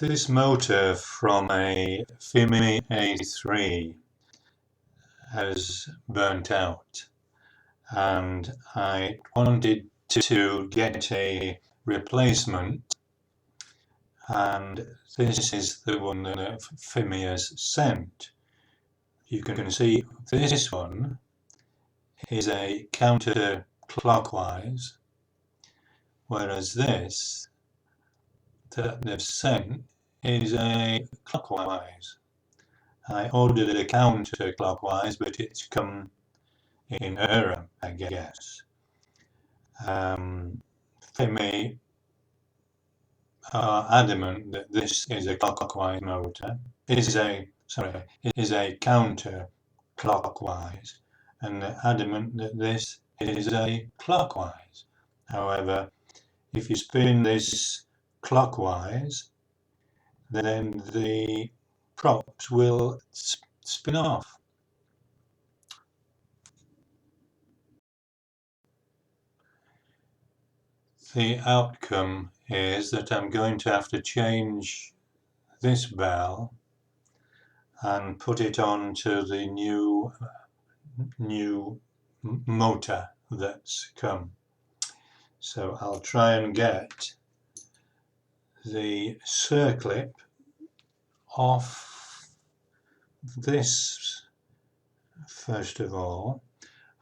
This motor from a Fimi A3 has burnt out, and I wanted to get a replacement, and this is the one that Fimi has sent. You can see this one is a counterclockwise, whereas this that they've sent is a clockwise. I ordered a counterclockwise, but it's come in error, I guess. Fimi are adamant that this is a clockwise motor, is a counterclockwise, and they're adamant that this is a clockwise. However, if you spin this clockwise, then the props will spin off. The outcome is that I'm going to have to change this bell and put it on to the new motor that's come. So I'll try and get the circlip off this first of all.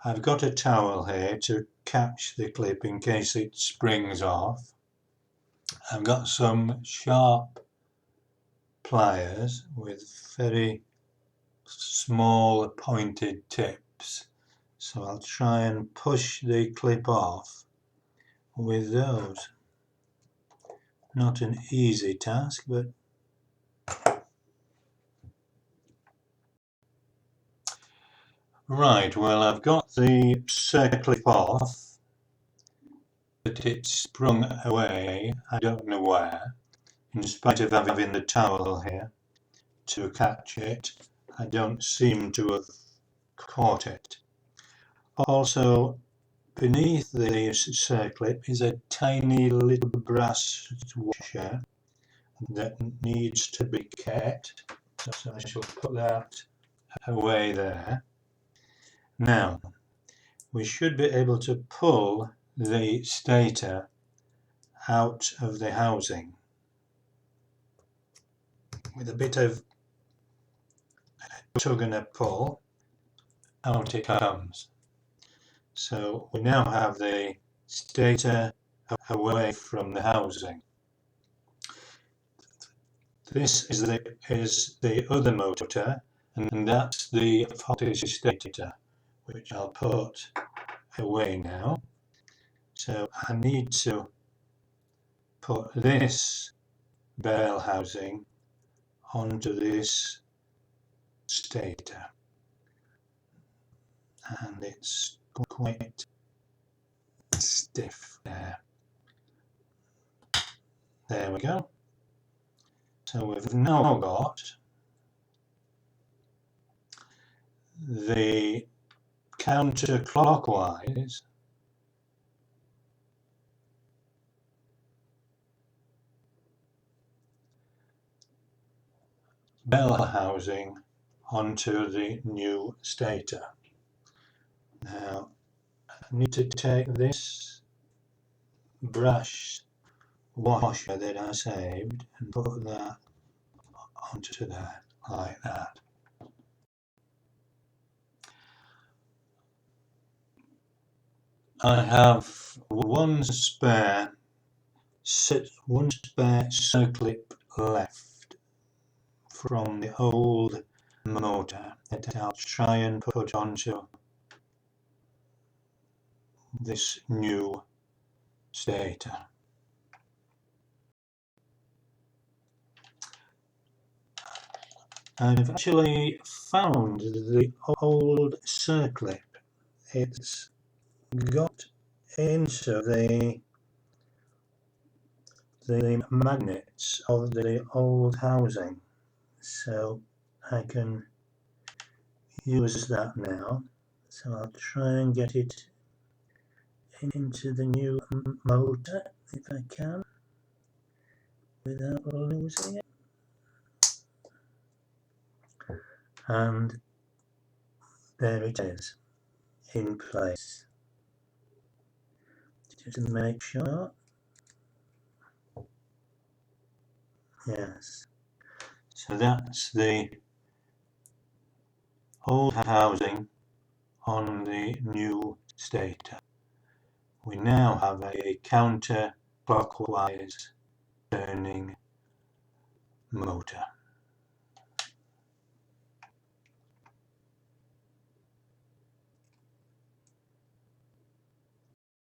I've got a towel here to catch the clip in case it springs off. I've got some sharp pliers with very small pointed tips, so I'll try and push the clip off with those. Not an easy task, but right, well, I've got the circlip off, but it's sprung away, I don't know where. In spite of having the towel here to catch it, I don't seem to have caught it. Also, beneath the circlip is a tiny little brass washer that needs to be kept, so I shall put that away there. Now, we should be able to pull the stator out of the housing. With a bit of tug and a pull, out it comes. So we now have the stator away from the housing. This is the other motor, and that's the faulty stator, which I'll put away now. So I need to put this bell housing onto this stator, and it's quite stiff there. There we go. So we've now got the counterclockwise bell housing onto the new stator. Now I need to take this brass washer that I saved and put that onto that, like that. I have one spare circlip left from the old motor that I'll try and put onto this new stator. I've actually found the old circlip. It's got into the magnets of the old housing, so I can use that now. So I'll try and get it into the new motor if I can without losing it. and there it is in place. Just to make sure. Yes. So that's the old housing on the new stator. We now have a counter-clockwise turning motor.